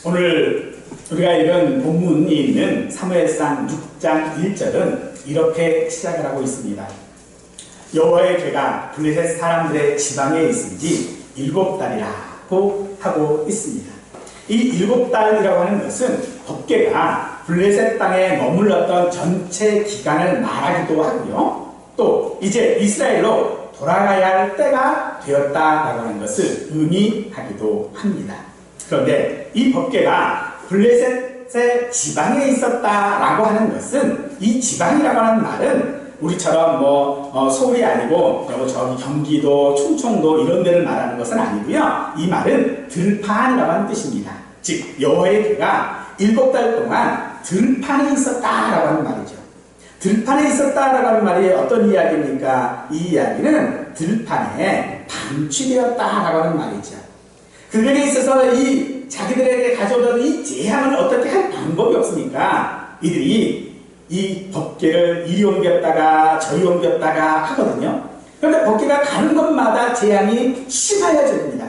오늘 우리가 읽은 본문이 있는 사무엘상 6장 1절은 이렇게 시작을 하고 있습니다. 여호와의 죄가 블레셋 사람들의 지방에 있은 지 7달이라고 하고 있습니다. 이 7달이라고 하는 것은 법궤가 블레셋 땅에 머물렀던 전체 기간을 말하기도 하고요. 또 이제 이스라엘로 돌아가야 할 때가 되었다라고 하는 것을 의미하기도 합니다. 그런데 이 법궤가 블레셋의 지방에 있었다라고 하는 것은, 이 지방이라고 하는 말은 우리처럼 서울이 아니고 저기 경기도, 충청도 이런 데를 말하는 것은 아니고요. 이 말은 들판이라고 하는 뜻입니다. 즉 여호와의 궤가 7달 동안 들판에 있었다라고 하는 말이죠. 들판에 있었다라고 하는 말이 어떤 이야기입니까? 이 이야기는 들판에 방치되었다라고 하는 말이죠. 그들에게 있어서 이 자기들에게 가져오던 이 재앙을 어떻게 할 방법이 없으니까 이들이 이 법궤를 이리 옮겼다가 저리 옮겼다가 하거든요. 그런데 법궤가 가는 곳마다 재앙이 심하여집니다.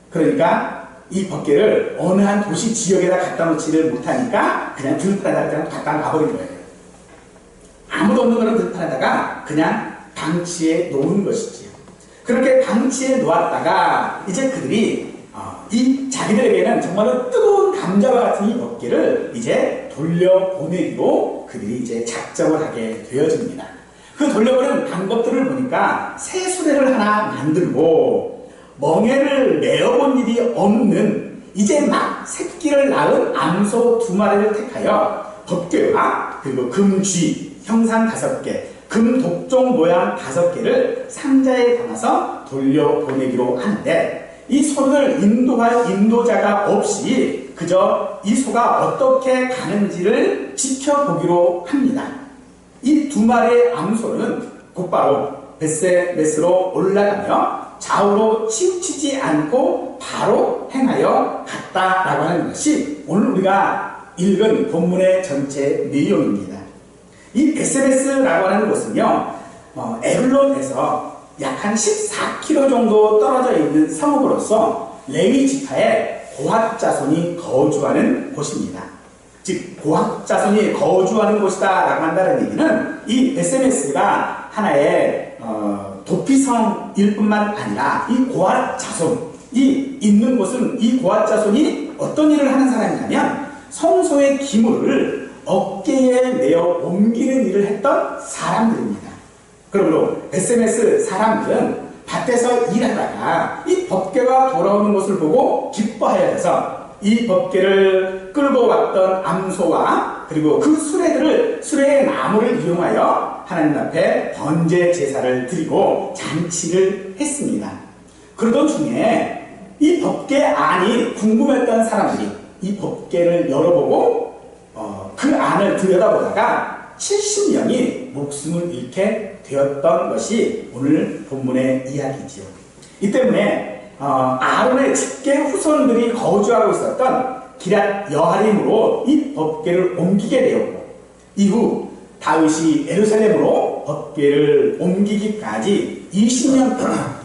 그러니까 이 법궤를 어느 한 도시 지역에다 갖다 놓지를 못하니까 그냥 들판에다 그냥 갖다 가버린 거예요. 아무도 없는 그런 들판에다가 그냥 방치해 놓은 것이지요. 그렇게 방치해 놓았다가 이제 그들이 이 자기들에게는 정말로 뜨거운 감자와 같은 이 법궤를 이제 돌려보내기로 그들이 이제 작정을 하게 되어집니다. 그 돌려보내는 방법들을 보니까 새 수레를 하나 만들고 멍에를 메어본 일이 없는 이제 막 새끼를 낳은 암소 2마리를 택하여 법궤와 그리고 금쥐 형상 5개, 금 독종 모양 5개를 상자에 담아서 돌려보내기로 하는데, 이 소를 인도할 인도자가 없이 그저 이 소가 어떻게 가는지를 지켜보기로 합니다. 이 2마리의 암소는 곧바로 벳세메스로 올라가며 좌우로 치우치지 않고 바로 행하여 갔다라고 하는 것이 오늘 우리가 읽은 본문의 전체 내용입니다. 이 벳세메스라고 하는 곳은요, 에블론에서 약 한 14km 정도 떨어져 있는 성읍으로서 레위 지파의 고핫 자손이 거주하는 곳입니다. 즉 고핫 자손이 거주하는 곳이다 라고 한다는 얘기는 이 벳세메스가 하나의 도피성일 뿐만 아니라 이 고핫 자손이 있는 곳은, 이 고핫 자손이 어떤 일을 하는 사람이냐면 성소의 기물을 어깨에 메어 옮기는 일을 했던 사람들입니다. 그러므로 벳세메스 사람들은 밭에서 일하다가 이 법궤가 돌아오는 것을 보고 기뻐하여서 이 법궤를 끌고 왔던 암소와 그리고 그 수레의 나무를 이용하여 하나님 앞에 번제 제사를 드리고 잔치를 했습니다. 그러던 중에 이 법궤 안이 궁금했던 사람들이 이 법궤를 열어보고 그 안을 들여다보다가 70명이 목숨을 잃게 되었던 것이 오늘 본문의 이야기지요. 이 때문에 아론의 직계 후손들이 거주하고 있었던 기럇 여아림으로 이 법궤를 옮기게 되었고, 이후 다윗이 예루살렘으로 법궤를 옮기기까지 20년 동안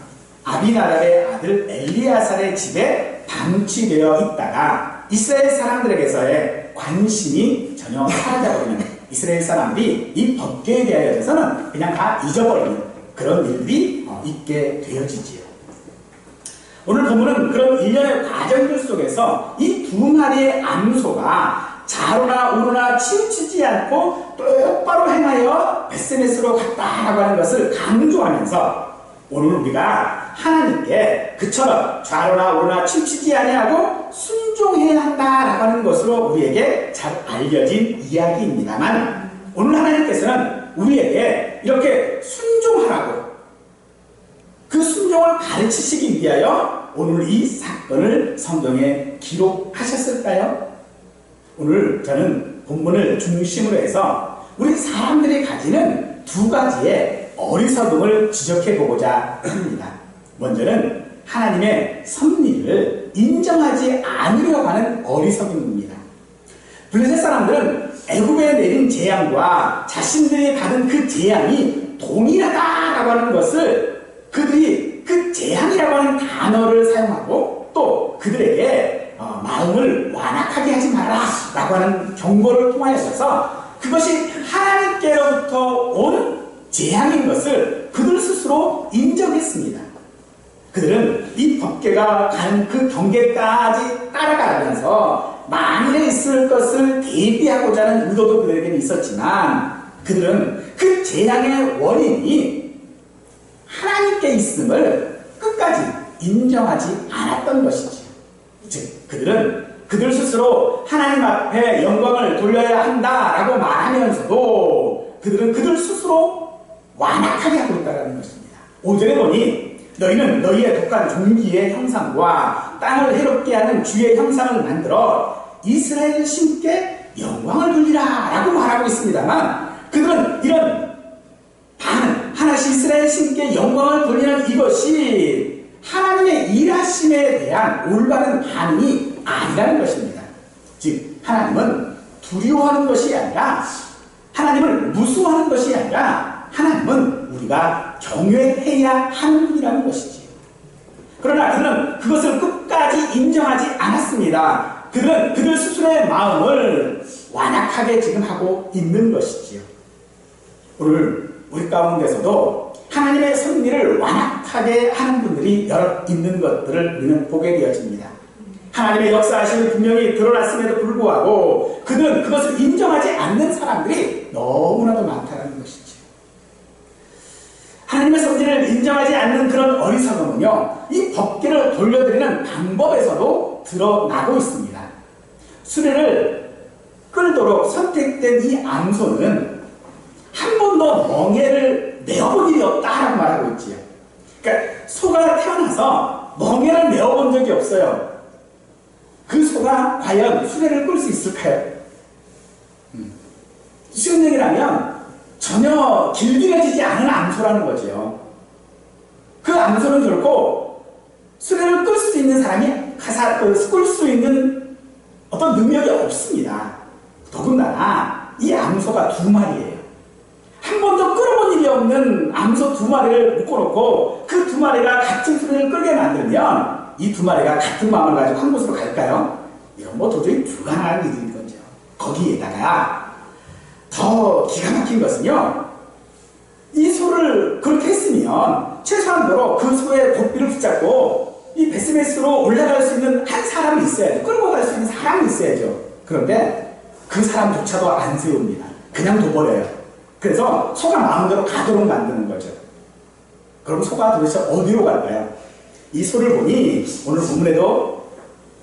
아비나답의 아들 엘리아살의 집에 방치되어 있다가 이스라엘 사람들에게서의 관심이 전혀 사라져버리는, 이스라엘 사람들이 이 법궤에 대하여서는 그냥 다 잊어버리는 그런 일들이 있게 되어지지요. 오늘 본문은 그런 일련의 과정들 속에서 이 2마리의 암소가 좌로나 우로나 치우치지 않고 똑바로 행하여 벳세메스로 갔다라고 하는 것을 강조하면서 오늘 우리가 하나님께 그처럼 좌로나 우로나 치우치지 아니하고 순종해야 한다라고 하는 것으로 우리에게 잘 알려진 이야기입니다만, 오늘 하나님께서는 우리에게 이렇게 순종하라고 그 순종을 가르치시기 위하여 오늘 이 사건을 성경에 기록하셨을까요? 오늘 저는 본문을 중심으로 해서 우리 사람들이 가지는 2가지의 어리석음을 지적해보고자 합니다. 먼저는 하나님의 섭리를 인정하지 않으려고 하는 어리석음입니다. 블레셋 사람들은 애굽에 내린 재앙과 자신들이 받은 그 재앙이 동일하다라고 하는 것을 그들이 그 재앙이라고 하는 단어를 사용하고 또 그들에게 마음을 완악하게 하지 마라 라고 하는 경고를 통하여서 그것이 하나님께로부터 온 재앙인 것을 그들 스스로 인정했습니다. 그들은 이 법궤가 가는 그 경계까지 따라가면서 만일에 있을 것을 대비하고자 하는 의도도 그들에게는 있었지만 그들은 그 재앙의 원인이 하나님께 있음을 끝까지 인정하지 않았던 것이죠. 즉 그들은 그들 스스로 하나님 앞에 영광을 돌려야 한다라고 말하면서도 그들은 그들 스스로 완악하게 하고 있다는 것입니다. 5절에 보니 너희는 너희의 독한 종기의 형상과 땅을 해롭게 하는 주의 형상을 만들어 이스라엘 신께 영광을 돌리라 라고 말하고 있습니다만 그들은 이런 반응, 하나씩 이스라엘 신께 영광을 돌리는 이것이 하나님의 일하심에 대한 올바른 반응이 아니라는 것입니다. 즉 하나님은 두려워하는 것이 아니라 하나님을 무수하는 것이 아니라 하나님은 우리가 경외해야 하는 분이라는 것이지. 그러나 그들은 그것을 끝까지 인정하지 않았습니다. 그들은 그들 스스로의 마음을 완악하게 지금 하고 있는 것이지요. 오늘 우리 가운데서도 하나님의 섭리를 완악하게 하는 분들이 여러 있는 것들을 우리는 보게 되어집니다. 하나님의 역사하심이 분명히 드러났음에도 불구하고 그들은 그것을 인정하지 않는 사람들이 너무나도 많다는 것이죠. 하나님의 섭리를 인정하지 않는 그런 어리석음은요, 이 법궤를 돌려드리는 방법에서도 드러나고 있습니다. 수레를 끌도록 선택된 이 암소는 한 번도 멍에를 메어본 일이 없다라고 말하고 있지요. 그러니까 소가 태어나서 멍에를 메어본 적이 없어요. 그 소가 과연 수레를 끌 수 있을까요? 쉬운 얘기라면 전혀 길들여지지 않은 암소라는 거죠. 그 암소는 결코 수레를 끌 수 있는 사람이 끌 수 있는 어떤 능력이 없습니다. 더군다나 이 암소가 2마리예요. 한 번도 끌어본 일이 없는 암소 2마리를 묶어놓고 그 2마리가 같은 수레를 끌게 만들면 이 2마리가 같은 마음을 가지고 한 곳으로 갈까요? 이건 뭐 도저히 불가능한 일인 거죠. 거기에다가 더 기가 막힌 것은요, 이 소를 그렇게 했으면 최소한도로 그 소의 고삐를 붙잡고 이 베스메스로 올라갈 수 있는 한 사람이 있어야죠. 끌고 갈 수 있는 사람이 있어야죠. 그런데 그 사람조차도 안 세웁니다. 그냥 둬버려요. 그래서 소가 마음대로 가도록 만드는 거죠. 그럼 소가 도대체 어디로 갈까요? 이 소를 보니 오늘 본문에도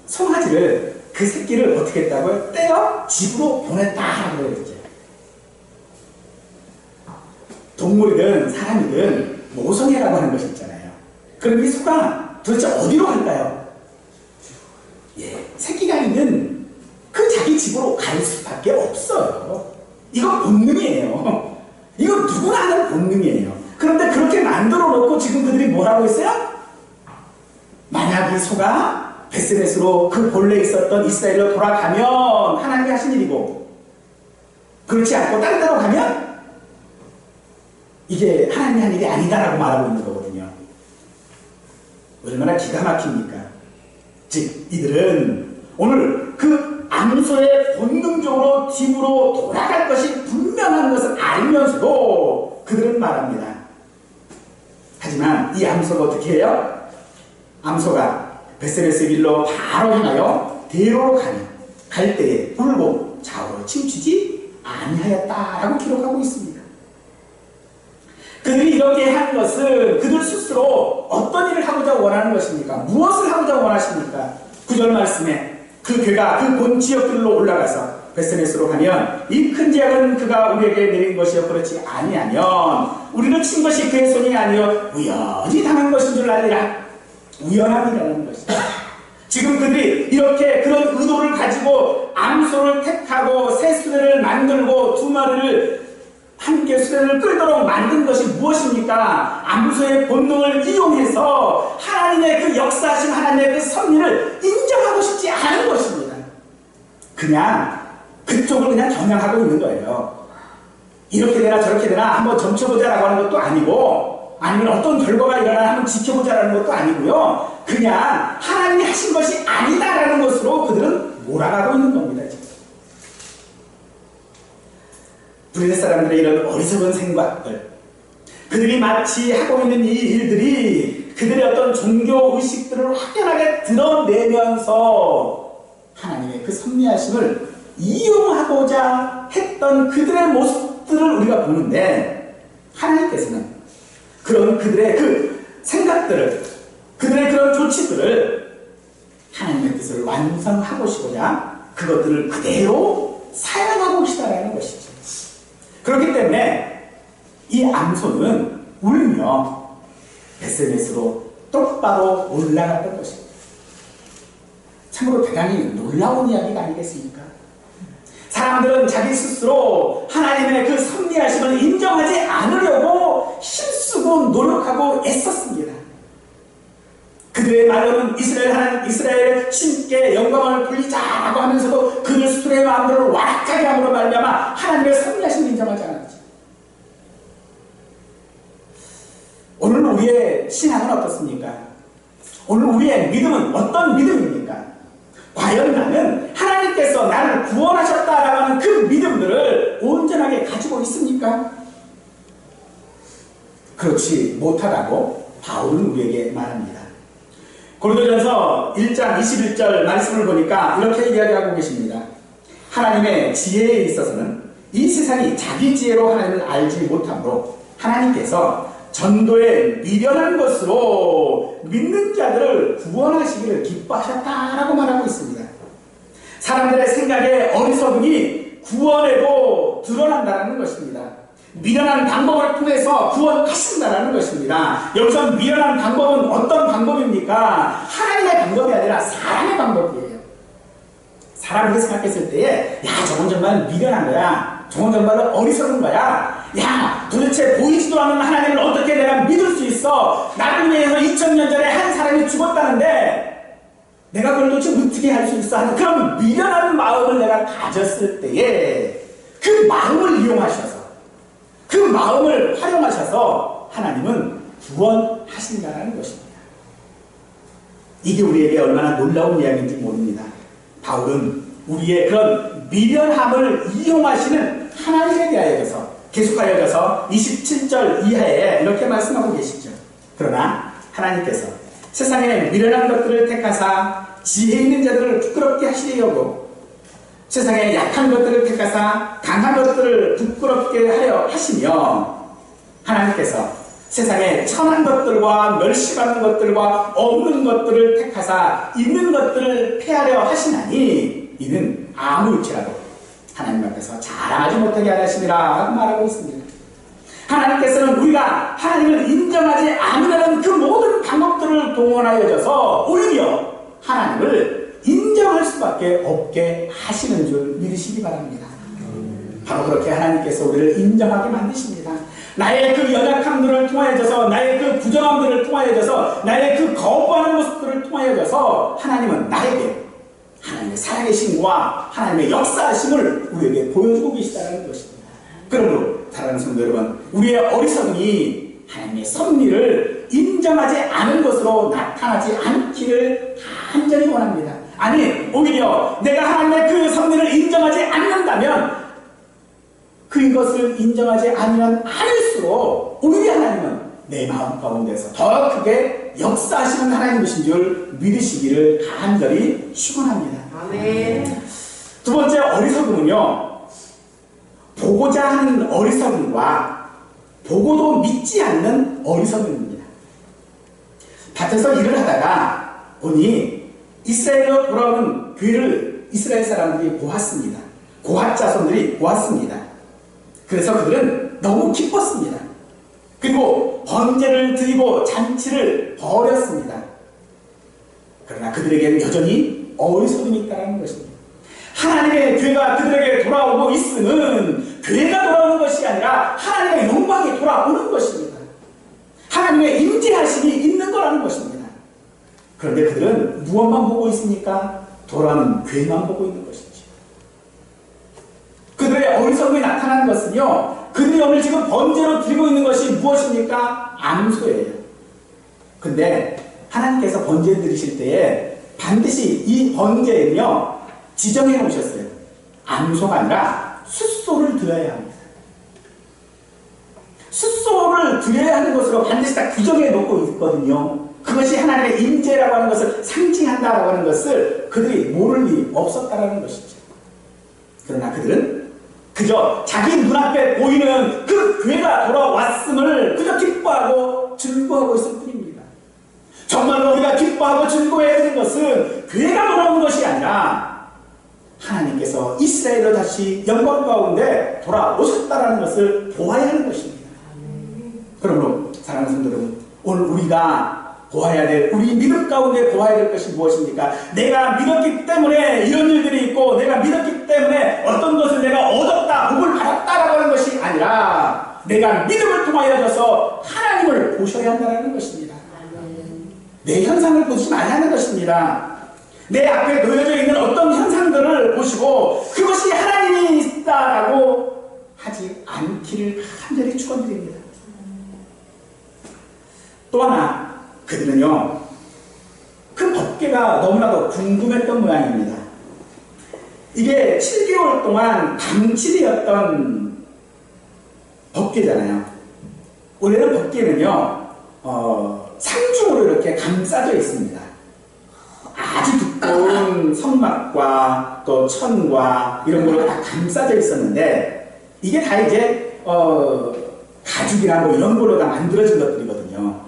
송아지를 그 새끼를 어떻게 했다고요? 떼어 집으로 보냈다라고 그랬죠. 동물이든 사람이든 모성애라고 하는 것이 있잖아요. 그럼 이 소가 도대체 어디로 갈까요? 예, 새끼가 있는 그 자기 집으로 갈 수밖에 없어요. 이건 본능이에요. 이거 누구나 하는 본능이에요. 그런데 그렇게 만들어 놓고 지금 그들이 뭐라고 했어요? 만약 이 소가 베스메스로 그 본래 있었던 이스라엘로 돌아가면 하나님이 하신 일이고, 그렇지 않고 다른 데로 가면 이게 하나님이 한 일이 아니다라고 말하고 있는 거거든요. 얼마나 기가 막힙니까? 즉 이들은 오늘 그 암소의 본능적으로 뒤로 돌아갈 것이 분명한 것을 알면서도 그들은 말합니다. 하지만 이 암소가 어떻게 해요? 암소가 베스메스 길로 바로 향하여 대로로 갈 때에 울고 좌우로 치우치지 아니하였다라고 기록하고 있습니다. 그들이 이렇게 한 것은 그들 스스로 어떤 일을 하고자 원하는 것입니까? 무엇을 하고자 원하십니까? 9절 말씀에 그 괴가 그 본 지역들로 올라가서 베스메스로 가면 이 큰 재앙은 그가 우리에게 내린 것이요 그렇지 아니하면 우리를 친 것이 그의 손이 아니요 우연히 당한 것인 줄 알리라. 우연함이라는 것이다. 지금 그들이 이렇게 그런 의도를 가지고 암소를 택하고 새 수레를 만들고 2마리를 함께 수레를 끌도록 만든 것이 무엇입니까? 암소의 본능을 이용해서 하나님의 그 역사하신 하나님의 그 섭리를 인정하고 싶지 않은 것입니다. 그냥 그쪽을 그냥 겨냥하고 있는 거예요. 이렇게 되나 저렇게 되나 한번 점쳐보자라고 하는 것도 아니고 아니면 어떤 결과가 일어나 한번 지켜보자라는 것도 아니고요. 그냥 하나님이 하신 것이 아니다라는 것으로 그들은 몰아가고 있는 겁니다. 지금. 브레데 사람들의 이런 어리석은 생각들, 그들이 마치 하고 있는 이 일들이 그들의 어떤 종교 의식들을 확연하게 드러내면서 하나님의 그 섭리하심을 이용하고자 했던 그들의 모습들을 우리가 보는데, 하나님께서는 그런 그들의 그 생각들을, 그들의 그런 조치들을 하나님의 뜻을 완성하고시고자 그것들을 그대로 사용하고 계시다라는 것이죠. 그렇기 때문에 이 암손은 울며 베스메스로 똑바로 올라갔던 것입니다. 참으로 대단히 놀라운 이야기가 아니겠습니까? 사람들은 자기 스스로 하나님의 그 섭리하심을 인정하지 않으려고 힘쓰고 노력하고 애썼습니다. 그들의 말로는 이스라엘의 신께 영광을 돌리자라고 하면서도 그들 스스로의 마음대로 완악하게 함으로 말미암아 하나님의 섭리하심을 인정하지 않았죠. 오늘 우리의 신앙은 어떻습니까? 오늘 우리의 믿음은 어떤 믿음입니까? 과연 나는 하나님께서 나를 구원하셨다라고 하는 그 믿음들을 온전하게 가지고 있습니까? 그렇지 못하다고 바울은 우리에게 말합니다. 고린도전서 1장 21절 말씀을 보니까 이렇게 이야기하고 계십니다. 하나님의 지혜에 있어서는 이 세상이 자기 지혜로 하나님을 알지 못하므로 하나님께서 전도에 미련한 것으로 믿는 자들을 구원하시기를 기뻐하셨다라고 말하고 있습니다. 사람들의 생각에 어리석음이 구원에도 드러난다는 것입니다. 미련한 방법을 통해서 구원하신다는 것입니다. 여기서 미련한 방법은 어떤 방법입니까? 하나님의 방법이 아니라 사람의 방법이에요. 사람이 생각했을 때에 저건 정말 미련한 거야. 저건 정말 어리석은 거야. 도대체 보이지도 않는 하나님을 어떻게 내가 믿을 수 있어? 나를 위해서 2000년 전에 한 사람이 죽었다는데 내가 그걸 도대체 어떻게 할 수 있어? 하는 그런 미련한 마음을 내가 가졌을 때에 그 마음을 이용하셔서, 그 마음을 활용하셔서 하나님은 구원하신다는 것입니다. 이게 우리에게 얼마나 놀라운 이야기인지 모릅니다. 바울은 우리의 그런 미련함을 이용하시는 하나님에 대하여서 계속하여서 27절 이하에 이렇게 말씀하고 계시죠. 그러나 하나님께서 세상에 미련한 것들을 택하사 지혜 있는 자들을 부끄럽게 하시려고 세상에 약한 것들을 택하사 강한 것들을 부끄럽게 하려 하시며, 하나님께서 세상에 천한 것들과 멸시받는 것들과 없는 것들을 택하사 있는 것들을 폐하려 하시나니 이는 아무일지라도 하나님 앞에서 자랑하지 못하게 하심이라 말하고 있습니다. 하나님께서는 우리가 하나님을 인정하지 않으려는 그 모든 방법들을 동원하여져서 오히려 하나님을 인정할 수밖에 없게 하시는 줄 믿으시기 바랍니다. 바로 그렇게 하나님께서 우리를 인정하게 만드십니다. 나의 그 연약함들을 통하여져서, 나의 그 부정함들을 통하여져서, 나의 그 거부하는 모습들을 통하여져서 하나님은 나에게 하나님의 살아계심과 하나님의 역사하심을 우리에게 보여주고 계시다는 것입니다. 그러므로 사랑하는 성도 여러분, 우리의 어리석음이 하나님의 섭리를 인정하지 않은 것으로 나타나지 않기를 간절히 원합니다. 아니, 오히려 내가 하나님의 그 섭리를 인정하지 않는다면 그것을 인정하지 않으면 않을수록 오히려 하나님은 내 마음 가운데서 더 크게 역사하시는 하나님이신 줄 믿으시기를 간절히 축원합니다. 아멘. 두 번째 어리석음은요, 보고자 하는 어리석음과 보고도 믿지 않는 어리석음입니다. 밭에서 일을 하다가 보니 이스라엘로 돌아오는 괴를 이스라엘 사람들이 보았습니다. 고핫 자손들이 보았습니다. 그래서 그들은 너무 기뻤습니다. 그리고 번제를 드리고 잔치를 벌였습니다. 그러나 그들에게는 여전히 어리석음이 있다는 것입니다. 하나님의 괴가 그들에게 돌아오고 있으면 괴가 돌아오는 것이 아니라 하나님의 영광이 돌아오는 것입니다. 하나님의 임재하심이 있는 거라는 것입니다. 그런데 그들은 무엇만 보고 있습니까? 돌아오는 괴만 보고 있는 것이죠. 그들의 어리석음이 나타나는 것은요, 그들이 오늘 지금 번제로 드리고 있는 것이 무엇입니까? 암소예요. 근데 하나님께서 번제 드리실 때에 반드시 이 번제에는요 지정해 놓으셨어요. 암소가 아니라 숫소를 드려야 합니다. 숫소를 드려야 하는 것으로 반드시 다 규정해 놓고 있거든요. 그것이 하나님의 임재라고 하는 것을 상징한다라고 하는 것을 그들이 모를 일이 없었다라는 것이죠. 그러나 그들은 그저 자기 눈앞에 보이는 그 교회가 돌아왔음을 그저 기뻐하고 즐거워하고 있을 뿐입니다. 정말로 우리가 기뻐하고 즐거워해야 되는 것은 교회가 돌아온 것이 아니라 하나님께서 이스라엘을 다시 영광 가운데 돌아오셨다라는 것을 보아야 하는 것입니다. 그러므로 사랑하는 성도 여러분, 오늘 우리가 보아야 될, 우리 믿음 가운데 보아야 될 것이 무엇입니까? 내가 믿었기 때문에 이런 일들이 있고, 내가 믿었기 때문에 어떤 것을 내가 얻었다, 복을 받았다라고 하는 것이 아니라 내가 믿음을 통하여서 하나님을 보셔야 한다는 것입니다. 내 현상을 보지 말아야 하는 것입니다. 내 앞에 놓여져 있는 어떤 현상들을 보시고 그것이 하나님이 있다라고 하지 않기를 간절히 축원드립니다. 또 하나, 그들은요 그 법궤가 너무나도 궁금했던 모양입니다. 이게 7개월 동안 방치되었던 법궤잖아요. 원래는 법궤는요 상중으로 이렇게 감싸져 있습니다. 아주 두꺼운 성막과 또 천과 이런 걸로 다 감싸져 있었는데, 이게 다 이제 가죽이나 뭐 이런 걸로 다 만들어진 것들이거든요.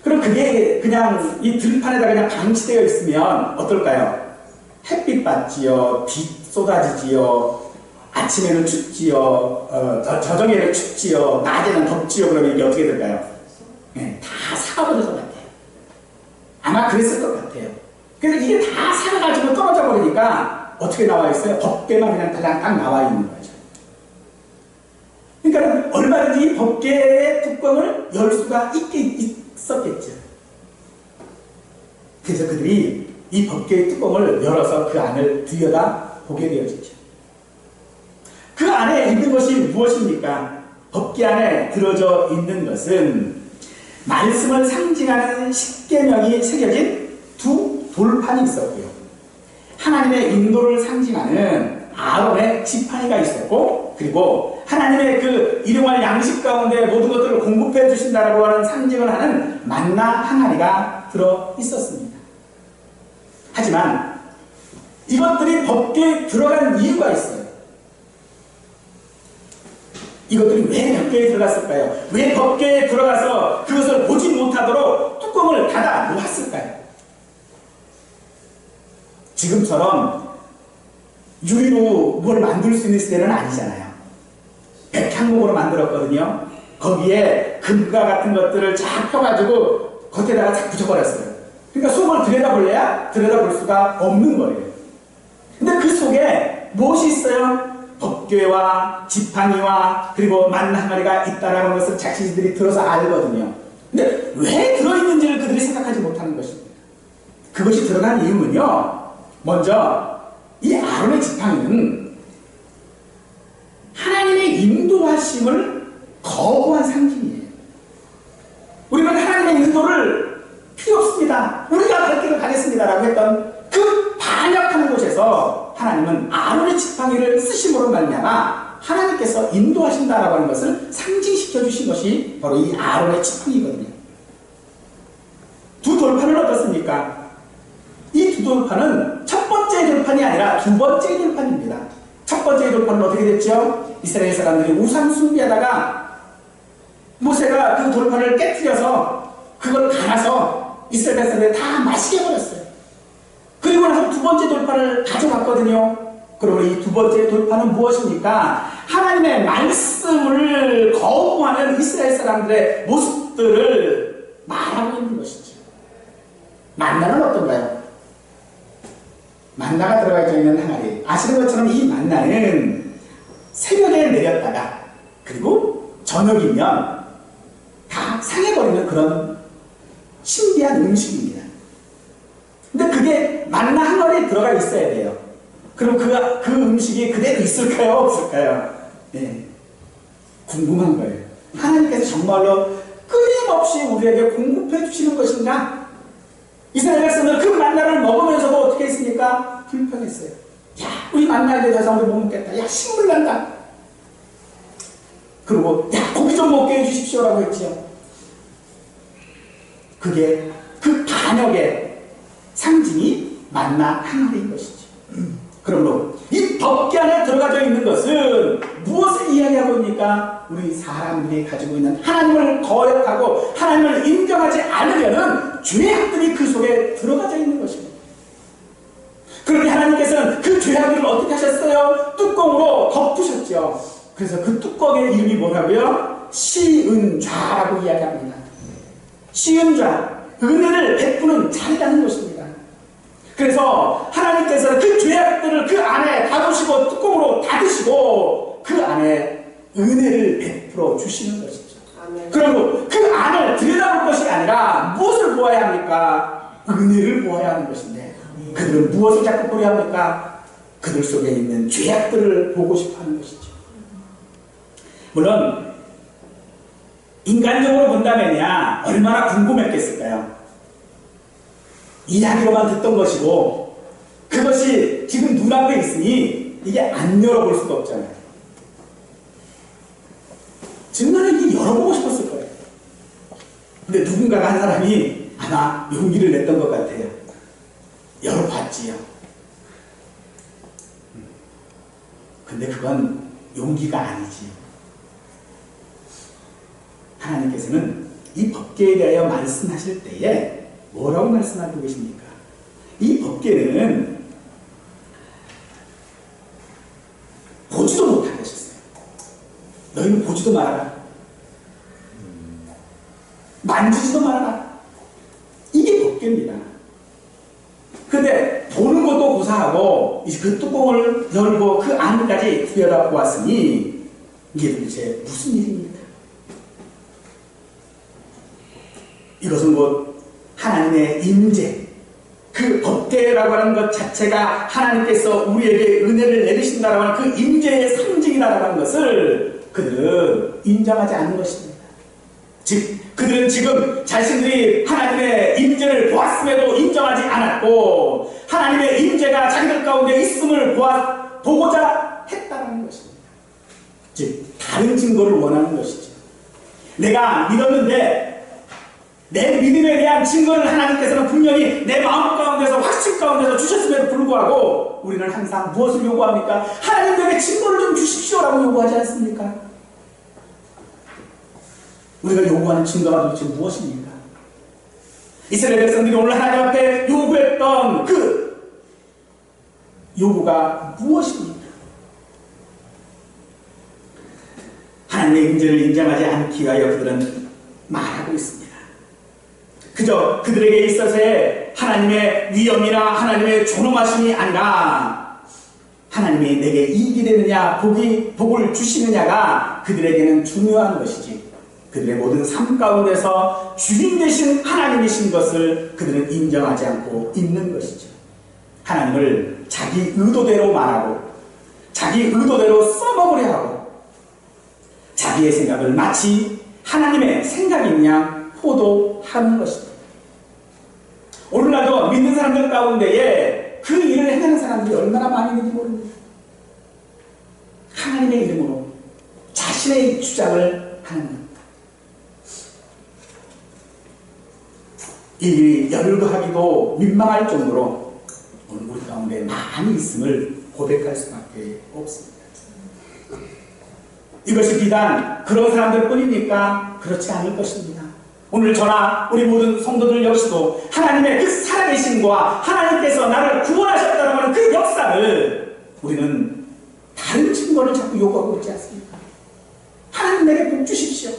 그럼 그게 그냥 이 들판에다 그냥 방치되어 있으면 어떨까요? 햇빛 받지요, 빛 쏟아지지요, 아침에는 춥지요, 저녁에는 춥지요, 낮에는 덥지요. 그러면 이게 어떻게 될까요? 네, 다 사가버릴 것 같아요. 아마 그랬을 것 같아요. 그래서 이게 다 사가가지고 떨어져 버리니까 어떻게 나와 있어요? 법궤만 그냥 딱 나와 있는 거죠. 그러니까 얼마든지 이 법궤의 뚜껑을 열 수가 있었겠죠. 그래서 그들이 이 법궤의 뚜껑을 열어서 그 안을 들여다 보게 되어지죠. 그 안에 있는 것이 무엇입니까? 법궤 안에 들어져 있는 것은 말씀을 상징하는 십계명이 새겨진 두 돌판이 있었고요. 하나님의 인도를 상징하는 아론의 지팡이가 있었고, 그리고 하나님의 그 일용할 양식 가운데 모든 것들을 공급해 주신다라고 하는 상징을 하는 만나 항아리가 들어 있었습니다. 하지만 이것들이 법궤에 들어간 이유가 있어요. 이것들이 왜 법궤에 들어갔을까요? 왜 법궤에 들어가서 그것을 보지 못하도록 뚜껑을 닫아 놓았을까요? 지금처럼 유리로 뭘 만들 수 있는 시대는 아니잖아요. 백향목으로 만들었거든요. 거기에 금가 같은 것들을 쫙 펴가지고 겉에다가 쫙 붙여버렸어요. 그러니까 속을 들여다볼래야 들여다볼 수가 없는 거예요. 근데 그 속에 무엇이 있어요? 법궤와 지팡이와 그리고 만나 항아리가 있다라는 것을 자신들이 들어서 알거든요. 근데 왜 들어있는지를 그들이 생각하지 못하는 것입니다. 그것이 들어간 이유는요, 먼저 이 아론의 지팡이는 하나님의 인도하심을 거부한 상징이에요. 우리는 하나님의 인도를 필요 없습니다, 우리가 갈 길을 가겠습니다라고 했던 그 반역하는 곳에서 하나님은 아론의 지팡이를 쓰심으로 말미암아 하나님께서 인도하신다라고 하는 것을 상징시켜 주신 것이 바로 이 아론의 지팡이거든요. 두 돌판을 어떻습니까? 이 두 돌판은 첫 번째 돌판이 아니라 두 번째 돌판입니다. 첫 번째 돌판은 어떻게 됐죠? 이스라엘 사람들이 우상 숭배하다가 모세가 그 돌판을 깨뜨려서 그걸 갈아서 이스라엘 사람들이 다 마시게 버렸어요. 그리고 나서 두 번째 돌판을 가져갔거든요. 그러므로 이 두 번째 돌판은 무엇입니까? 하나님의 말씀을 거부하는 이스라엘 사람들의 모습들을 말하고 있는 것이죠. 만나는 어떤가요? 만나가 들어가 있는 항아리, 아시는 것처럼 이 만나는 새벽에 내렸다가 그리고 저녁이면 다 상해버리는 그런 신비한 음식입니다. 근데 그게 만나 항아리에 들어가 있어야 돼요. 그럼 그 음식이 그대로 있을까요? 없을까요? 네. 궁금한 거예요. 하나님께서 정말로 없이 우리에게 공급해 주시는 것인가? 이스라엘 백성은 그 만나를 먹으면서도 어떻게 했습니까? 불평했어요. 야, 우리 만나에 대해서 우리 못 먹겠다. 야, 신물 난다. 그리고 야, 고기 좀 먹게 해주십시오라고 했지요. 그게 그 반역의 상징이 만나 항아리인 것이죠. 그러므로 이 법궤 안에 들어가져 있는 것은 무엇을 이야기하고 있습니까? 우리 사람들이 가지고 있는 하나님을 거역하고 하나님을 인정하지 않으면은 죄악들이 그 속에 들어가져 있는 것입니다. 그런데 하나님께서는 그 죄악들을 어떻게 하셨어요? 뚜껑으로 덮으셨죠. 그래서 그 뚜껑의 이름이 뭐라고요? 시은좌라고 이야기합니다. 시은좌, 은혜를 베푸는 자리라는 것입니다. 그래서 하나님께서는 그 죄악들을 그 안에 닫으시고 뚜껑으로 닫으시고 그 안에 은혜를 베풀어 주시는 것이죠. 그리고 그 안을 들여다볼 것이 아니라 무엇을 보아야 합니까? 은혜를 보아야 하는 것인데 그들은 무엇을 자꾸 보려 합니까? 그들 속에 있는 죄악들을 보고 싶어 하는 것이죠. 물론 인간적으로 본다면야 얼마나 궁금했겠을까요? 이야기로만 듣던 것이고 그것이 지금 눈앞에 있으니 이게 안 열어볼 수가 없잖아요. 정말 이게 열어보고 싶었을 거예요. 근데 누군가가 한 사람이 아마 용기를 냈던 것 같아요. 열어봤지요. 근데 그건 용기가 아니지요. 하나님께서는 이 법궤에 대하여 말씀하실 때에 뭐라고 말씀하고 계십니까? 이 법궤는 보지도 못하게 하셨어요. 너희는 보지도 말아라. 만지지도 말아라. 이게 법궤입니다. 근데 보는 것도 고사하고 이제 그 뚜껑을 열고 그 안까지 들여다보았으니 이게 도대체 무슨 일입니까? 이것은 곧 하나님의 임재, 그 법궤라고 하는 것 자체가 하나님께서 우리에게 은혜를 내리신다라고 하는 그 임재의 상징이라고 하는 것을 그들은 인정하지 않는 것입니다. 즉 그들은 지금 자신들이 하나님의 임재를 보았음에도 인정하지 않았고 하나님의 임재가 자기들 가운데 있음을 보고자 했다는 것입니다. 즉 다른 증거를 원하는 것이죠. 내가 믿었는데 내 믿음에 대한 증거를 하나님께서는 분명히 내 마음 가운데서 확신 가운데서 주셨음에도 불구하고 우리는 항상 무엇을 요구합니까? 하나님에게 증거를 좀 주십시오라고 요구하지 않습니까? 우리가 요구하는 증거가 도대체 무엇입니까? 이스라엘 백성들이 오늘 하나님 앞에 요구했던 그 요구가 무엇입니까? 하나님의 임재를 인정하지 않기 위하여 그들은 말하고 있습니다. 그저 그들에게 있어서의 하나님의 위엄이나 하나님의 존엄하심이 아니라 하나님이 내게 이익이 되느냐 복을 주시느냐가 그들에게는 중요한 것이지 그들의 모든 삶 가운데서 주인 되신 하나님이신 것을 그들은 인정하지 않고 있는 것이죠. 하나님을 자기 의도대로 말하고 자기 의도대로 써먹으려 하고 자기의 생각을 마치 하나님의 생각인 양 포도하는 것입니다. 오늘날도 믿는 사람들 가운데에 그 일을 해내는 사람들이 얼마나 많이 있는지 모릅니다. 하나님의 이름으로 자신의 주장을 하는 것. 이 일이 열거하기도 민망할 정도로 오늘 우리 가운데 많이 있음을 고백할 수밖에 없습니다. 이것이 비단 그런 사람들 뿐입니까? 그렇지 않을 것입니다. 오늘 저나 우리 모든 성도들 역시도 하나님의 그 살아계심과 하나님께서 나를 구원하셨다는 하는 그 역사를 우리는 다른 증거를 자꾸 요구하고 있지 않습니까? 하나님 내게 복 주십시오.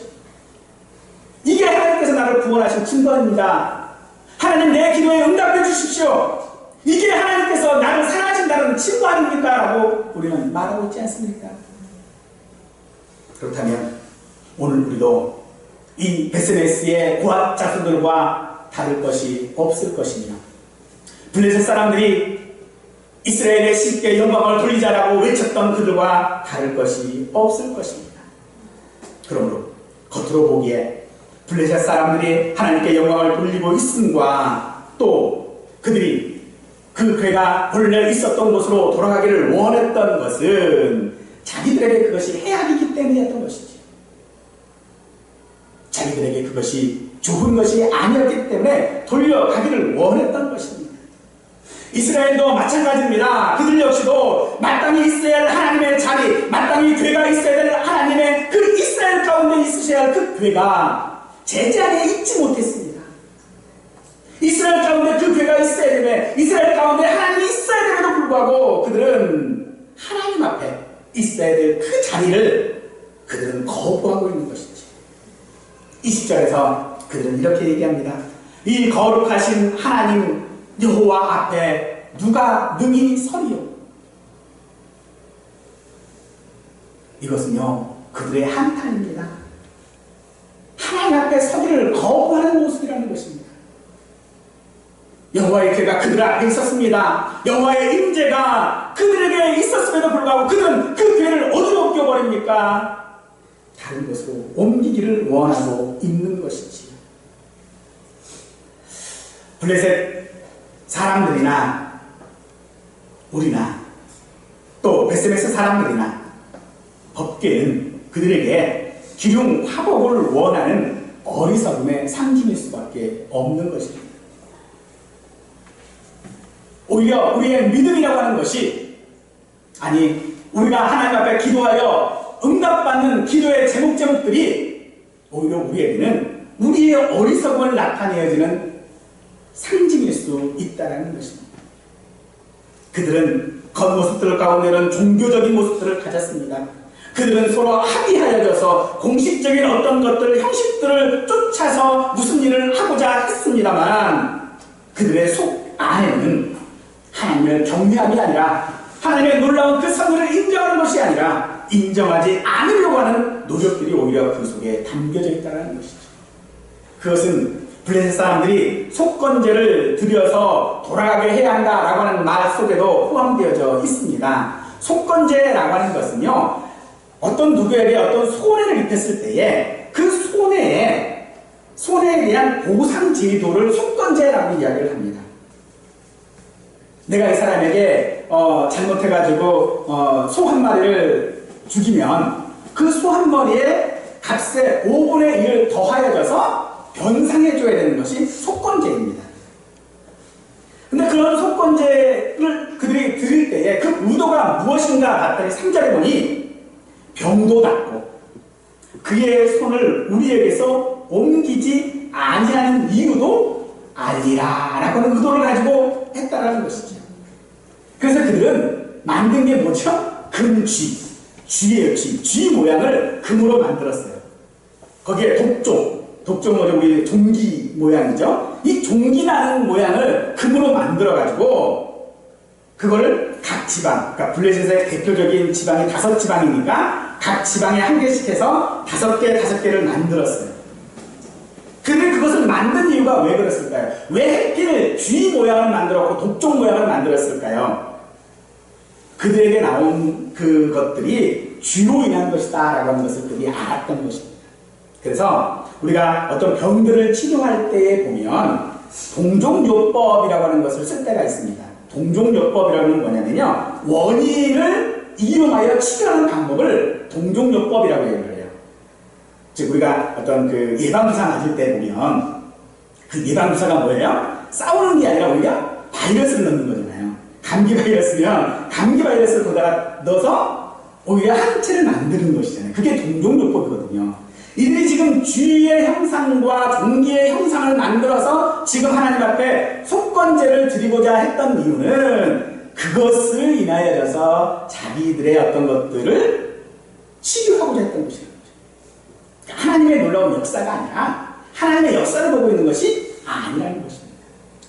이게 하나님께서 나를 구원하신 증거입니다. 하나님 내 기도에 응답해 주십시오. 이게 하나님께서 나를 사랑하신다는 증거 아닙니까? 라고 우리는 말하고 있지 않습니까? 그렇다면 오늘 우리도 이 베스메스의 고압 자손들과 다를 것이 없을 것이며 블레셋 사람들이 이스라엘의 신께 영광을 돌리자라고 외쳤던 그들과 다를 것이 없을 것입니다. 그러므로 겉으로 보기에 블레셋 사람들이 하나님께 영광을 돌리고 있음과 또 그들이 그 괴가 본래 있었던 곳으로 돌아가기를 원했던 것은 자기들에게 그것이 해악이기 때문이었던 것이지. 자기들에게 그것이 좋은 것이 아니었기 때문에 돌려가기를 원했던 것입니다. 이스라엘도 마찬가지입니다. 그들 역시도 마땅히 있어야 할 하나님의 자리, 마땅히 괴가 있어야 될 하나님의 그 이스라엘 가운데 있으셔야 할 그 괴가 제자리에 있지 못했습니다. 이스라엘 가운데 그 괴가 있어야 되며 이스라엘 가운데 하나님이 있어야 됨에도 불구하고 그들은 하나님 앞에 있어야 될 그 자리를 그들은 거부하고 있는 것이지. 20절에서 그들은 이렇게 얘기합니다. 이 거룩하신 하나님 여호와 앞에 누가 능히 서리요? 이것은요 그들의 한탄입니다. 하나님 앞에 서기를 거부하는 모습이라는 것입니다. 여호와의 괴가 그들 앞에 있었습니다. 여호와의 임재가 그들에게 있었음에도 불구하고 그들은 그 괴를 어디로 옮겨버립니까? 다른 곳으로 옮기기를 원하고 있는 것이지. 블레셋 사람들이나 우리나 또 베스메스 사람들이나 법궤는 그들에게 기륭 화복을 원하는 어리석음의 상징일 수밖에 없는 것입니다. 오히려 우리의 믿음이라고 하는 것이 아니 우리가 하나님 앞에 기도하여 응답받는 기도의 제목들이 오히려 우리에게는 우리의 어리석음을 나타내어지는 상징일 수 있다는 것입니다. 그들은 겉모습들 가운데는 종교적인 모습들을 가졌습니다. 그들은 서로 합의하여져서 공식적인 어떤 것들, 형식들을 쫓아서 무슨 일을 하고자 했습니다만 그들의 속 안에는 하나님을 경외함이 아니라 하나님의 놀라운 그 선물을 인정하는 것이 아니라 인정하지 않으려고 하는 노력들이 오히려 그 속에 담겨져 있다는 것이죠. 그것은 블레셋 사람들이 속건제를 드려서 돌아가게 해야 한다라고 하는 말 속에도 포함되어져 있습니다. 속건제라고 하는 것은요, 어떤 누구에게 어떤 손해를 입혔을 때에 그 손해에 대한 보상 제도를 속건제라고 이야기를 합니다. 내가 이 사람에게 잘못해가지고 소 한 마리를 죽이면 그 소 한 마리의 값에 5분의 1을 더하여져서 변상해줘야 되는 것이 속건제입니다. 근데 그런 속건제를 그들이 드릴 때에 그 의도가 무엇인가 봤더니 3절에 보니 병도 낫고 그의 손을 우리에게서 옮기지 아니하는 이유도 알리라 라고 하는 의도를 가지고 했다라는 것이죠. 그래서 그들은 만든 게 뭐죠? 금쥐, 쥐예요. 쥐 모양을 금으로 만들었어요. 거기에 독종 뭐죠? 우리 종기 모양이죠. 이 종기 나는 모양을 금으로 만들어가지고 그거를 각 지방, 그러니까 블레셋의 대표적인 지방이 5지방이니까 각 지방에 한 개씩 해서 5개를 만들었어요. 그들 그것을 만든 이유가 왜 그랬을까요? 왜 하필 쥐 모양을 만들었고 독종 모양을 만들었을까요? 그들에게 나온 그것들이 쥐로 인한 것이다 라고 하는 것을 그들이 알았던 것입니다. 그래서 우리가 어떤 병들을 치료할 때에 보면 동종요법이라고 하는 것을 쓸 때가 있습니다. 동종요법이라는 건 뭐냐면요, 원인을 이용하여 치료하는 방법을 동종요법이라고 얘기를 해요. 즉 우리가 어떤 그 예방주사 맞을 때 보면 그 예방주사가 뭐예요? 싸우는 게 아니라 오히려 바이러스를 넣는 거잖아요. 감기 바이러스면 감기 바이러스를 거기다가 넣어서 오히려 항체를 만드는 것이잖아요. 그게 동종요법이거든요. 이들이 지금 쥐의 형상과 종기의 형상을 만들어서 지금 하나님 앞에 속건제를 드리고자 했던 이유는 그것을 인하여져서 자기들의 어떤 것들을 치유하고자 했던 것이에요. 하나님의 놀라운 역사가 아니라 하나님의 역사를 보고 있는 것이 아니라는 것입니다.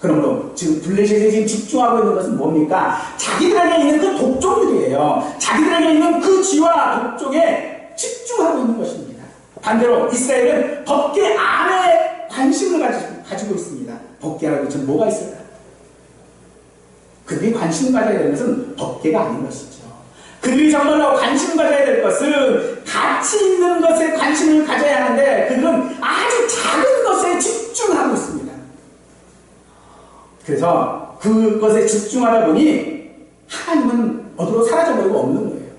그러므로 지금 블레셋이 지금 집중하고 있는 것은 뭡니까? 자기들에게 있는 그 독종들이에요. 자기들에게 있는 그 쥐와 독종에 집중하고 있는 것입니다. 반대로 이스라엘은 법궤 안에 관심을 가지고 있습니다. 법궤 안에 지금 뭐가 있을까? 그들이 관심 가져야 되는 것은 법궤가 아닌 것이죠. 그들이 정말로 관심 가져야 될 것은 가치 있는 것에 관심을 가져야 하는데 그들은 아주 작은 그래서 그것에 집중하다 보니 하나님은 어디로 사라져버리고 없는 거예요.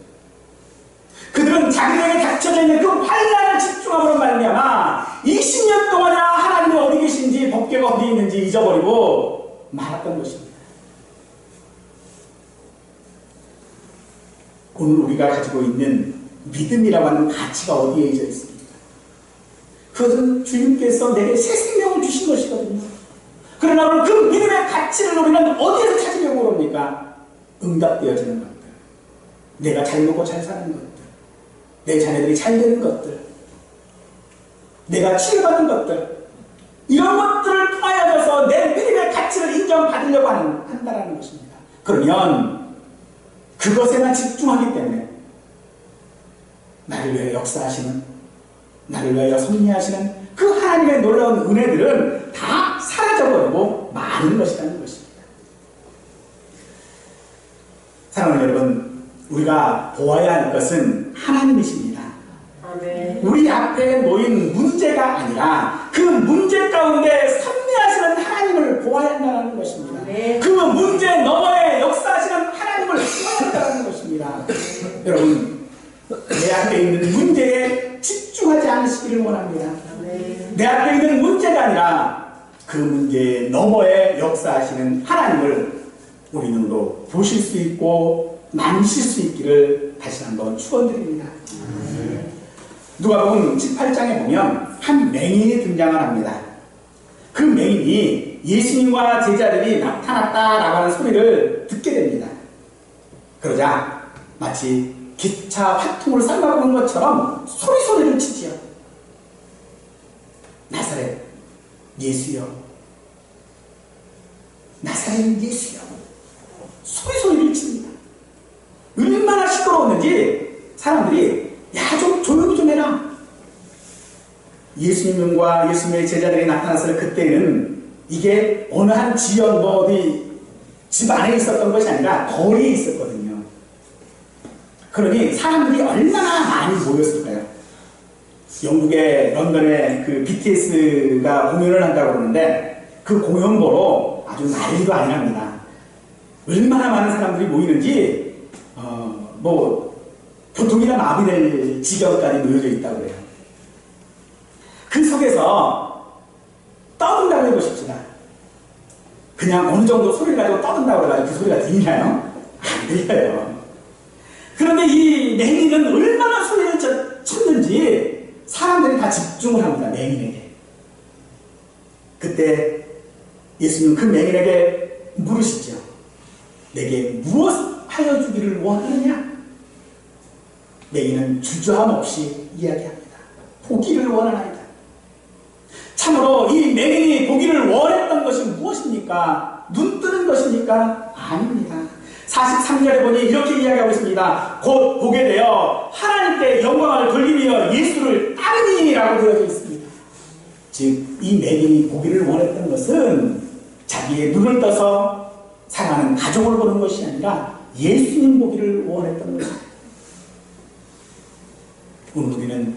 그들은 자기에게 닥쳐져 있는 그 환난을 집중함으로 말미암아 20년 동안이나 하나님이 어디 계신지 법궤가 어디 있는지 잊어버리고 말았던 것입니다. 오늘 우리가 가지고 있는 믿음이라고 하는 가치가 어디에 있어 있습니까? 그것은 주님께서 내게 새 생명을 주신 것이거든요. 그러나 오늘 그 믿음의 가치를 우리는 어디에서 찾으려고 합니까? 응답되어지는 것들, 내가 잘 먹고 잘 사는 것들, 내 자녀들이 잘 되는 것들, 내가 치료받는 것들, 이런 것들을 통하여서 내 믿음의 가치를 인정받으려고 한다는 것입니다. 그러면 그것에만 집중하기 때문에 나를 위해 역사하시는, 나를 위하여 섭리하시는 그 하나님의 놀라운 은혜들은 다 사라져버리고 마는 것이라는 것입니다. 사랑하는 여러분, 우리가 보아야 할 것은 하나님이십니다. 아멘. 우리 앞에 놓인 문제가 아니라 그 문제 가운데 섭리하시는 하나님을 보아야 한다는 것입니다. 아멘. 그 문제 너머에 역사하시는 하나님을 보아야 한다는 것입니다. 여러분, 내 앞에 있는 문제에 집중하지 않으시기를 원합니다. 아멘. 내 앞에 있는 문제가 아니라 그 문제 너머에 역사하시는 하나님을 우리 눈으로 보실 수 있고 만지실 수 있기를 다시 한번 축원드립니다. 누가복음 18장에 보면 한 맹인이 등장을 합니다. 그 맹인이 예수님과 제자들이 나타났다라고 하는 소리를 듣게 됩니다. 그러자 마치 기차 화통을 삶아보는 것처럼 소리를 치지요. 나사렛 예수여, 나사렛 예수여, 소리를 칩니다. 얼마나 시끄러웠는지 사람들이 야, 좀 조용히 좀 해라. 예수님과 예수님의 제자들이 나타났을 그때는 이게 어느 한 지역 뭐 어디 집 안에 있었던 것이 아니라 거리에 있었거든요. 그러니 사람들이 얼마나 많이 모였을까요? 영국의 런던에 그 BTS가 공연을 한다고 그러는데 그 공연 보러 아주 난리도 아니랍니다. 얼마나 많은 사람들이 모이는지 교통이나 마비될 지경까지 놓여져 있다고 그래요. 그 속에서 떠든다고 해보십시다. 그냥 어느 정도 소리를 가지고 떠든다고 해가지고 그 소리가 들리나요? 안 들려요. 그런데 이 맹인은 얼마나 소리를 쳤는지 사람들이 다 집중을 합니다. 맹인에게. 그때 예수님은 그 맹인에게 물으시죠. 내게 무엇 하여 주기를 원하느냐? 맹인은 주저함 없이 이야기합니다. 보기를 원하나이다. 참으로 이 맹인이 보기를 원했던 것이 무엇입니까? 눈 뜨는 것입니까? 아닙니다. 43절에 보니 이렇게 이야기하고 있습니다. 곧 보게 되어 하나님께 영광을 돌리며 예수를 따르니라고 되어져 있습니다. 즉 이 맹인이 보기를 원했던 것은 자기의 눈을 떠서 사랑하는 가족을 보는 것이 아니라 예수님 보기를 원했던 것입니다. 오늘 우리는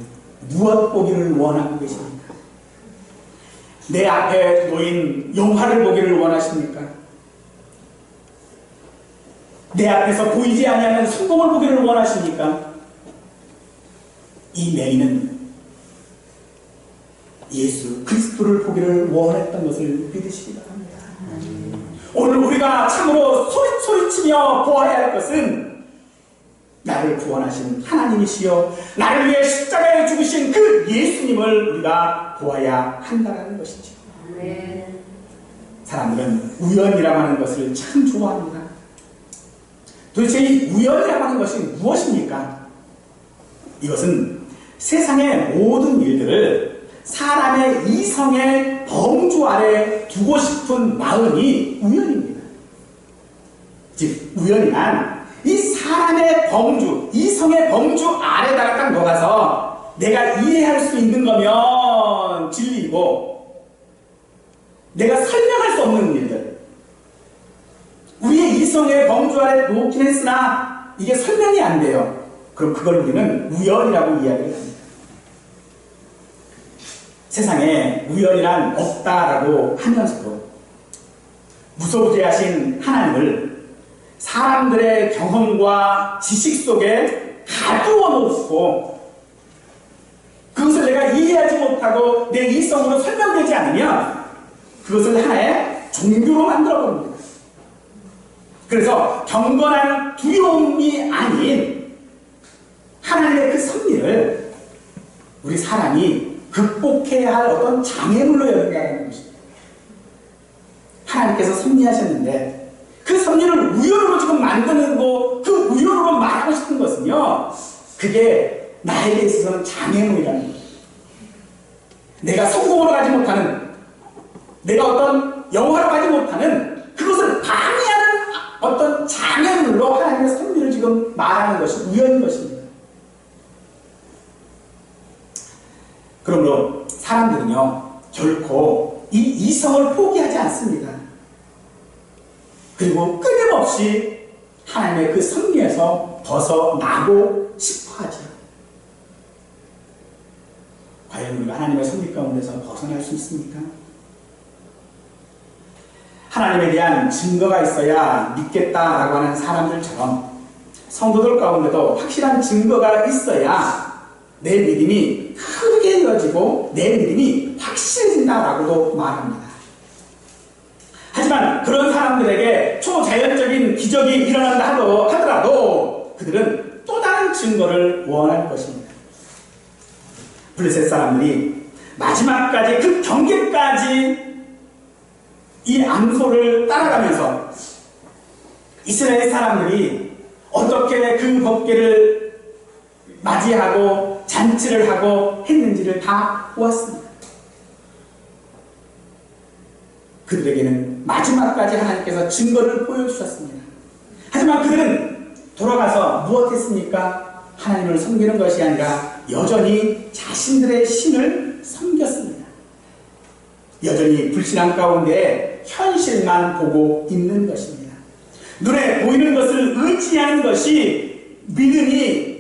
무엇 보기를 원하고 계십니까? 내 앞에 놓인 영화를 보기를 원하십니까? 내 앞에서 보이지 아니하는 성공을 보기를 원하십니까? 이 맹인은 예수 그리스도를 보기를 원했던 것을 믿으시기 바랍니다. 오늘 우리가 참으로 소리치며 보아야 할 것은 나를 구원하신 하나님이시여 나를 위해 십자가에 죽으신 그 예수님을 우리가 보아야 한다는 것이죠. 사람들은 우연이라고 하는 것을 참 좋아합니다. 도대체 이 우연이라고 하는 것이 무엇입니까? 이것은 세상의 모든 일들을 사람의 이성의 범주 아래 두고 싶은 마음이 우연입니다. 즉 우연이란 이 사람의 범주, 이성의 범주 아래다가 딱 녹아서 내가 이해할 수 있는 거면 진리이고 내가 설명할 수 없는 일들, 우리의 이성의 범주 아래 놓긴 했으나 이게 설명이 안 돼요. 그럼 그걸 우리는 우연이라고 이야기를 합니다. 세상에 우연이란 없다라고 하면서도 무소부지하신 하나님을 사람들의 경험과 지식 속에 가두어 놓고 그것을 내가 이해하지 못하고 내 이성으로 설명되지 않으면 그것을 하나의 종교로 만들어 버립니다. 그래서 경건한 두려움이 아닌 하나님의 그 섭리를 우리 사람이 극복해야 할 어떤 장애물로 여긴다는 것입니다. 하나님께서 섭리하셨는데 그 섭리를 우연으로 지금 만드는 그 우연으로 말하고 싶은 것은요, 그게 나에게 있어서는 장애물이라는 거예요. 내가 성공으로 가지 못하는, 내가 어떤 영화로 가지 못하는 그것을 방해하는 어떤 장애물로 하나님의 섭리를 지금 말하는 것이 우연인 것입니다. 그러므로 사람들은요, 결코 이 이성을 포기하지 않습니다. 그리고 끊임없이 하나님의 그 섭리에서 벗어나고 싶어 하죠. 과연 우리가 하나님의 섭리 가운데서 벗어날 수 있습니까? 하나님에 대한 증거가 있어야 믿겠다라고 하는 사람들처럼 성도들 가운데도 확실한 증거가 있어야 내 믿음이 크게 이어지고 내 믿음이 확실해진다라고도 말합니다. 하지만 그런 사람들에게 초자연적인 기적이 일어난다 하더라도 그들은 또 다른 증거를 원할 것입니다. 블레셋 사람들이 마지막까지 그 경계까지 이 암소를 따라가면서 이스라엘 사람들이 어떻게 그 법궤를 맞이하고 잔치를 하고 했는지를 다 보았습니다. 그들에게는 마지막까지 하나님께서 증거를 보여주셨습니다. 하지만 그들은 돌아가서 무엇했습니까? 하나님을 섬기는 것이 아니라 여전히 자신들의 신을 섬겼습니다. 여전히 불신앙 가운데 현실만 보고 있는 것입니다. 눈에 보이는 것을 의지하는 것이 믿음이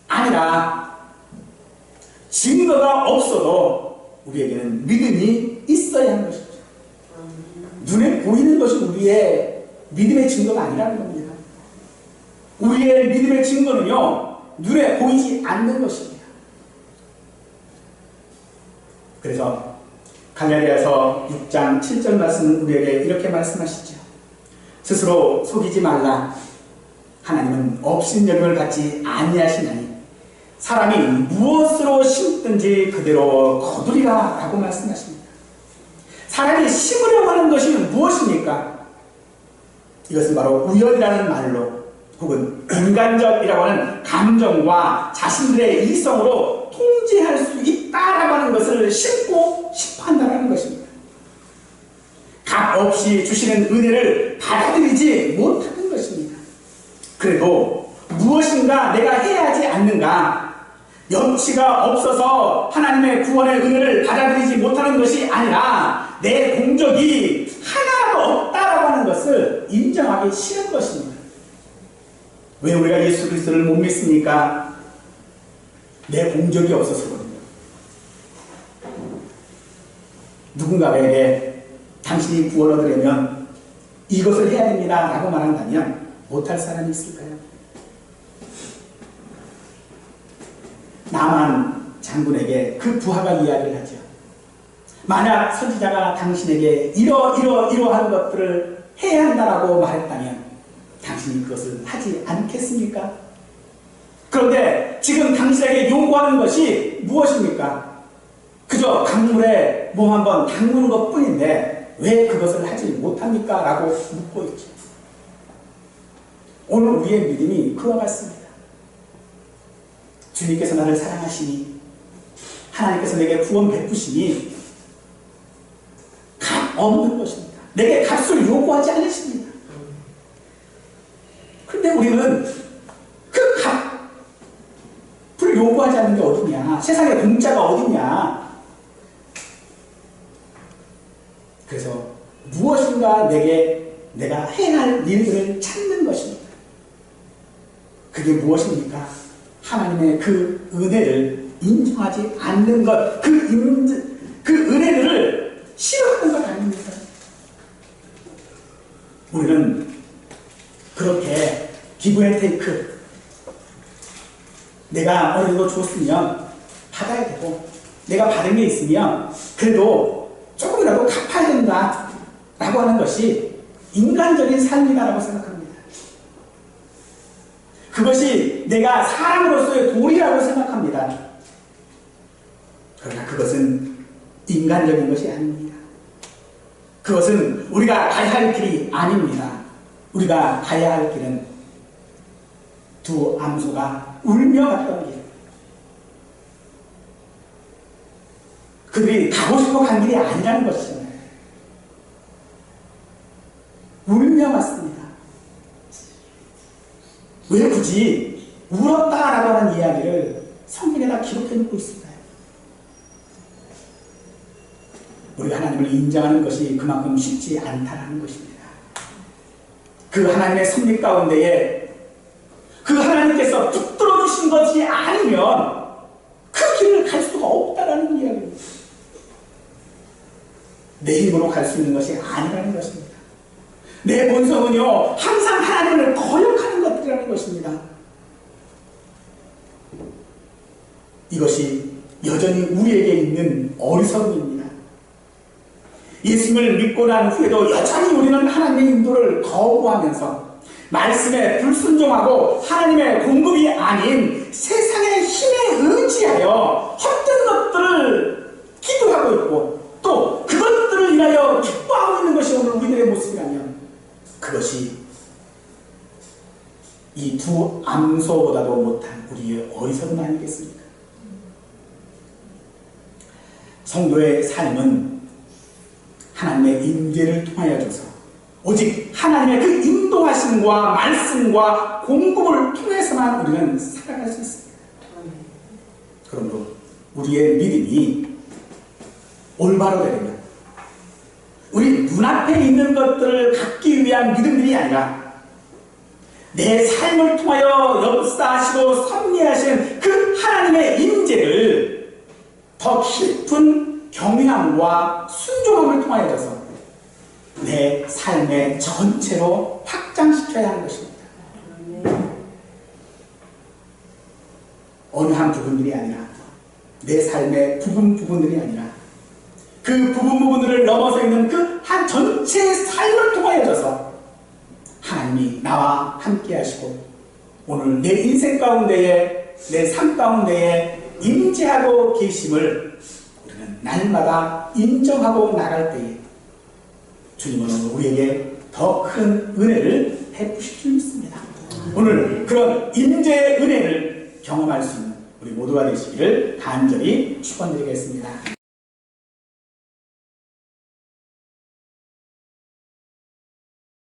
아니라 증거가 없어도 우리에게는 믿음이 있어야 하는 것입니다. 눈에 보이는 것이 우리의 믿음의 증거가 아니라는 겁니다. 우리의 믿음의 증거는요, 눈에 보이지 않는 것입니다. 그래서 갈라디아서 6장 7절 말씀은 우리에게 이렇게 말씀하시죠. 스스로 속이지 말라. 하나님은 업신여김을 갖지 아니하시나니 사람이 무엇으로 심든지 그대로 거두리라 라고 말씀하십니다. 사람이 심으려고 하는 것이 무엇입니까? 이것은 바로 우연이라는 말로 혹은 인간적이라고 하는 감정과 자신들의 이성으로 통제할 수 있다라고 하는 것을 심고 싶어 한다는 것입니다. 값 없이 주시는 은혜를 받아들이지 못하는 것입니다. 그래도 무엇인가 내가 해야 하지 않는가? 염치가 없어서 하나님의 구원의 은혜를 받아들이지 못하는 것이 아니라 내 공적이 하나도 없다라고 하는 것을 인정하기 싫은 것입니다. 왜 우리가 예수 그리스도를 못 믿습니까? 내 공적이 없어서거든요. 누군가에게 당신이 구원 얻으려면 이것을 해야 됩니다 라고 말한다면 못할 사람이 있을까요? 나만 장군에게 그 부하가 이야기를 하죠. 만약 선지자가 당신에게 이러한 것들을 해야 한다라고 말했다면 당신이 그것을 하지 않겠습니까? 그런데 지금 당신에게 요구하는 것이 무엇입니까? 그저 강물에 몸 한번 담그는 것 뿐인데 왜 그것을 하지 못합니까? 라고 묻고 있죠. 오늘 우리의 믿음이 그와 같습니다. 주님께서 나를 사랑하시니 하나님께서 내게 구원 베푸시니 값 없는 것입니다. 내게 값을 요구하지 않으십니다. 그런데 우리는 그 값을 요구하지 않는 게 어디냐? 세상에 공짜가 어디냐? 그래서 무엇인가 내가 해야 할 일들을 찾는 것입니다. 그게 무엇입니까? 하나님의 그 은혜를 인정하지 않는 것, 그 은혜들을 싫어하는 것 아닙니까? 우리는 그렇게 기브 앤 테이크, 내가 어느 정도 줬으면 받아야 되고, 내가 받은 게 있으면 그래도 조금이라도 갚아야 된다 라고 하는 것이 인간적인 삶이다라고 생각합니다. 그것이 내가 사람으로서의 도리라고 생각합니다. 그러나 그것은 인간적인 것이 아닙니다. 그것은 우리가 가야 할 길이 아닙니다. 우리가 가야 할 길은 두 암소가 울며 갔던 길. 그들이 가고 싶어 간 길이 아니라는 것이잖아요. 울며 갔습니다. 왜 굳이 울었다라고 하는 이야기를 성경에다 기록해 놓고 있을까요? 우리가 하나님을 인정하는 것이 그만큼 쉽지 않다라는 것입니다. 그 하나님의 섭리 가운데에 그 하나님께서 붙들어 주신 것이 아니면 그 길을 갈 수가 없다라는 이야기입니다. 내 힘으로 갈 수 있는 것이 아니라는 것입니다. 내 본성은요, 항상 하나님을 거역하는 것들이라는 것입니다. 이것이 여전히 우리에게 있는 어리석음입니다. 예수님을 믿고 난 후에도 여전히 우리는 하나님의 인도를 거부하면서 말씀에 불순종하고 하나님의 공급이 아닌 세상의 힘에 의지하여 헛된 것들을 기도하고 있고 또 그것들을 인하여 기뻐하고 있는 것이 오늘 우리들의 모습이라면 그것이 이 두 암소보다도 못한 우리의 어리석음 아니겠습니까? 성도의 삶은 하나님의 인계를 통하여져서 오직 하나님의 그 인도하심과 말씀과 공급을 통해서만 우리는 살아갈 수 있습니다. 그러므로 우리의 믿음이 올바로 되려면 우리 눈앞에 있는 것들을 갖기 위한 믿음들이 아니라 내 삶을 통하여 역사하시고 섭리하신 그 하나님의 인재를 더 깊은 경외함과 순종함을 통하여서 내 삶의 전체로 확장시켜야 하는 것입니다. 어느 한 부분들이 아니라 내 삶의 부분들이 아니라 그 부분들을 넘어서 있는 그 한 전체의 삶을 통하여서 하나님이 나와 함께 하시고 오늘 내 인생 가운데에 내 삶 가운데에 임재하고 계심을 우리는 날마다 인정하고 나갈 때에 주님은 우리에게 더 큰 은혜를 베푸실 줄 믿습니다. 오늘 그런 임재의 은혜를 경험할 수 있는 우리 모두가 되시기를 간절히 축원드리겠습니다.